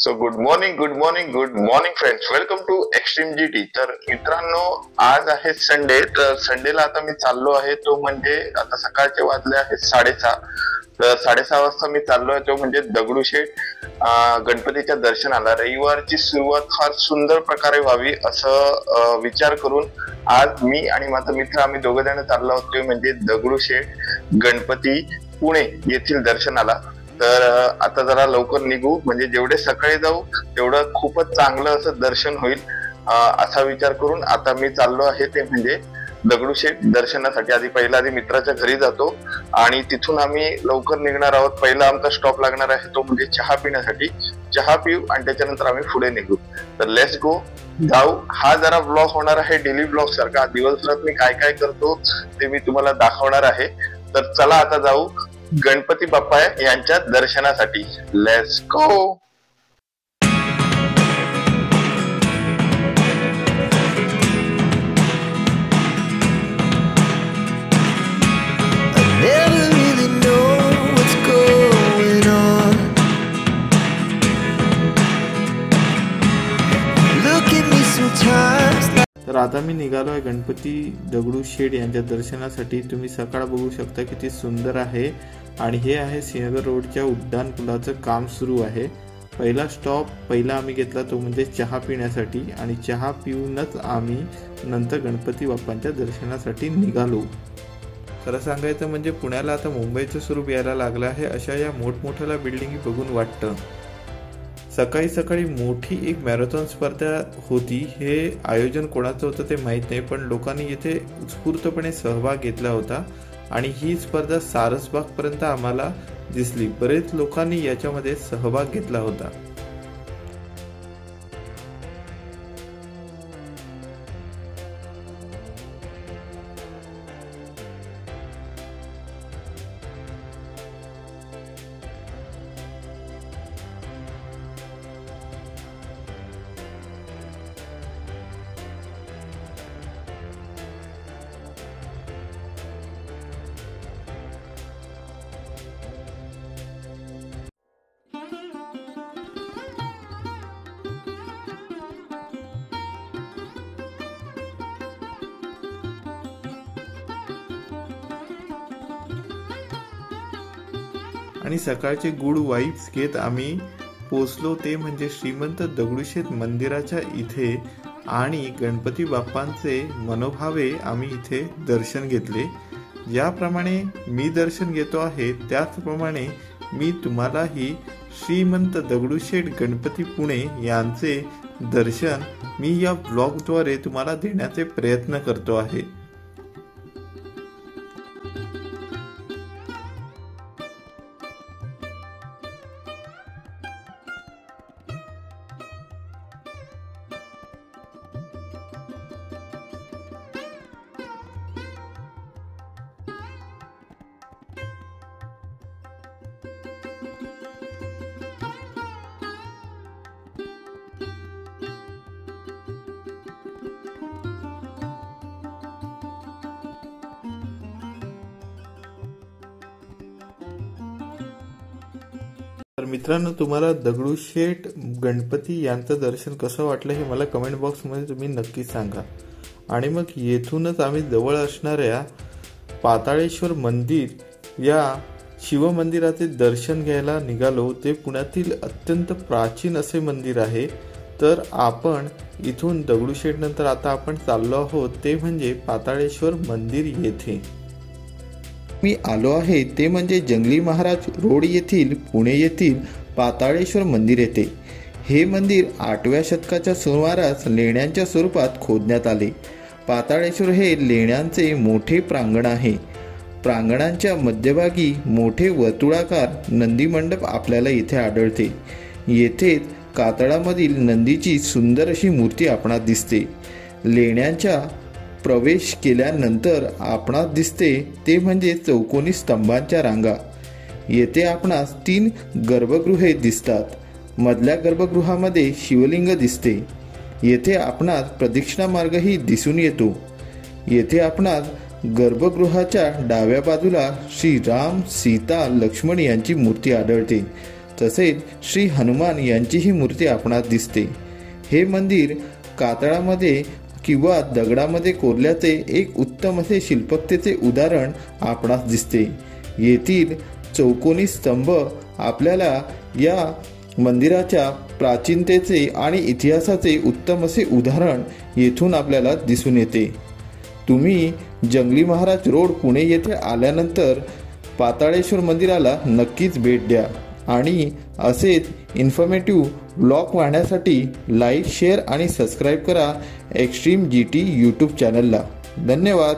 So good morning friends, welcome to extreme GT. तर मित्रांनो, आज आहे संडे। तर संडेला आता मी चाललो आहे तो म्हणजे आता सकाळचे वाजले आहेत 6:30। तर 6:30 वाजता मी चाललो आहे तो म्हणजे दगडूशेठ गणपतीच्या दर्शनाला। रविवारची सुरुवात फार सुंदर प्रकारे व्हावी असं विचार करून आज मी आणि माझा मित्र आम्ही दोघे जण चाललो आहोत ते म्हणजे दगडूशेठ गणपती पुणे येथील दर्शनाला। तर आता जरा लवकर निघू, म्हणजे जेवढे सकाळी जाऊ तेवढं खूपच चांगलं असं दर्शन होईल असा विचार करून आता मी चाललो आहे ते म्हणजे दगडूशेठ दर्शनासाठी। आधी मित्राच्या घरी जातो आणि तिथून आम्ही लवकर निघणार आहोत। पहिला आमचा स्टॉप लागणार आहे तो म्हणजे चहा पिण्यासाठी। चहा पिऊ आणि त्याच्यानंतर आम्ही पुढे निघू। तर लेट्स गो, जाऊ। हा जरा ब्लॉग होणार आहे डेली ब्लॉग सारखा। दिवसभरात मी काय काय करतो ते मी तुम्हाला दाखवणार आहे। तर चला आता जाऊ गणपती बाप्पा यांच्या दर्शनासाठी। Let's go. तर आता मी निघालो आहे गणपती दगडूशेठ यांच्या दर्शनासाठी। तुम्ही सकाळ बघू शकता किती सुंदर आहे आणि हे आहे सिंहगड रोडच्या उड्डाण पुलाचं काम सुरू आहे। पहिला स्टॉप आम्ही घेतला तो म्हणजे चहा पिण्यासाठी आणि चहा पिऊनच आम्ही नंतर गणपती बाप्पांच्या दर्शनासाठी निघालो। खरं सांगायचं म्हणजे पुण्याला आता मुंबईचं स्वरूप यायला लागलं आहे अशा या मोठमोठ्या बिल्डिंगी बघून वाटतं। सकाळी सकाळी मोठी एक मॅरेथॉन स्पर्धा होती। हे आयोजन कोणाचं होतं ते माहीत नाही, पण लोकांनी येथे उत्स्फूर्तपणे सहभाग घेतला होता आणि ही स्पर्धा सारसबागपर्यंत आम्हाला दिसली। बरेच लोकांनी याच्यामध्ये सहभाग घेतला होता। आणि सकाळचे गुड वाइब्स घेत आम्ही पोचलो ते म्हणजे श्रीमंत दगडूशेठ मंदिराच्या इथे आणि गणपती बाप्पांचे मनोभावे आम्ही इथे दर्शन घेतले। ज्याप्रमाणे मी दर्शन घेतो आहे त्याचप्रमाणे मी तुम्हालाही श्रीमंत दगडूशेठ गणपती पुणे यांचे दर्शन मी या ब्लॉगद्वारे तुम्हाला देण्याचे प्रयत्न करतो आहे। तर मित्रांनो, तुम्हाला दगडूशेठ गणपती यांचं दर्शन कसं वाटलं हे मला कमेंट बॉक्समध्ये तुम्ही नक्की सांगा। आणि मग येथूनच आम्ही जवळ असणाऱ्या पाताळेश्वर मंदिर या शिवमंदिराचे दर्शन घ्यायला निघालो। ते पुण्यातील अत्यंत प्राचीन असे मंदिर आहे। तर आपण इथून दगडूशेठ नंतर आता आपण चाललो आहोत ते म्हणजे पाताळेश्वर मंदिर येथे। मी आलो आहे ते म्हणजे जंगली महाराज रोड येथील पुणे येथील पाताळेश्वर मंदिर येथे। हे मंदिर 8व्या शतकाच्या सुमारास लेण्यांच्या स्वरूपात खोदण्यात आले। पाताळेश्वर हे लेण्यांचे मोठे प्रांगण आहे। प्रांगणांच्या मध्यभागी मोठे वर्तुळाकार नंदी मंडप आपल्याला इथे आढळते। येथेच कातळामधील नंदीची सुंदर अशी मूर्ती आपणास दिसते। लेण्यांच्या प्रवेश केल्यानंतर आपणास दिसते ते म्हणजे चौकोनी स्तंभांच्या रांगा। येथे आपणास 3 गर्भगृहे दिसतात। मधल्या गर्भगृहामध्ये शिवलिंग दिसते। येथे आपणास प्रदक्षिणा मार्गही दिसून येतो। येथे आपणास गर्भगृहाच्या डाव्या बाजूला श्री राम, सीता, लक्ष्मण यांची मूर्ती आढळते। तसेच श्री हनुमान यांचीही मूर्ती आपणास दिसते. हे मंदिर कातळामध्ये किंवा दगडामध्ये कोरल्याचे एक उत्तम असे शिल्पकलेचे उदाहरण आपणास दिसते. येथील चौकोनी स्तंभ आपल्याला या मंदिराच्या प्राचीनतेचे आणि इतिहासाचे उत्तम असे उदाहरण येथून आपल्याला दिसून येते. तुम्ही जंगली महाराज रोड पुणे येथे आल्यानंतर पाताळेश्वर मंदिराला नक्कीच भेट द्या आणि असेच इन्फॉर्मेटिव्ह ब्लॉग पाहण्यासाठी लाईक, शेअर आणि सबस्क्राईब करा एक्स्ट्रीम GT यूट्यूब चॅनलला. धन्यवाद.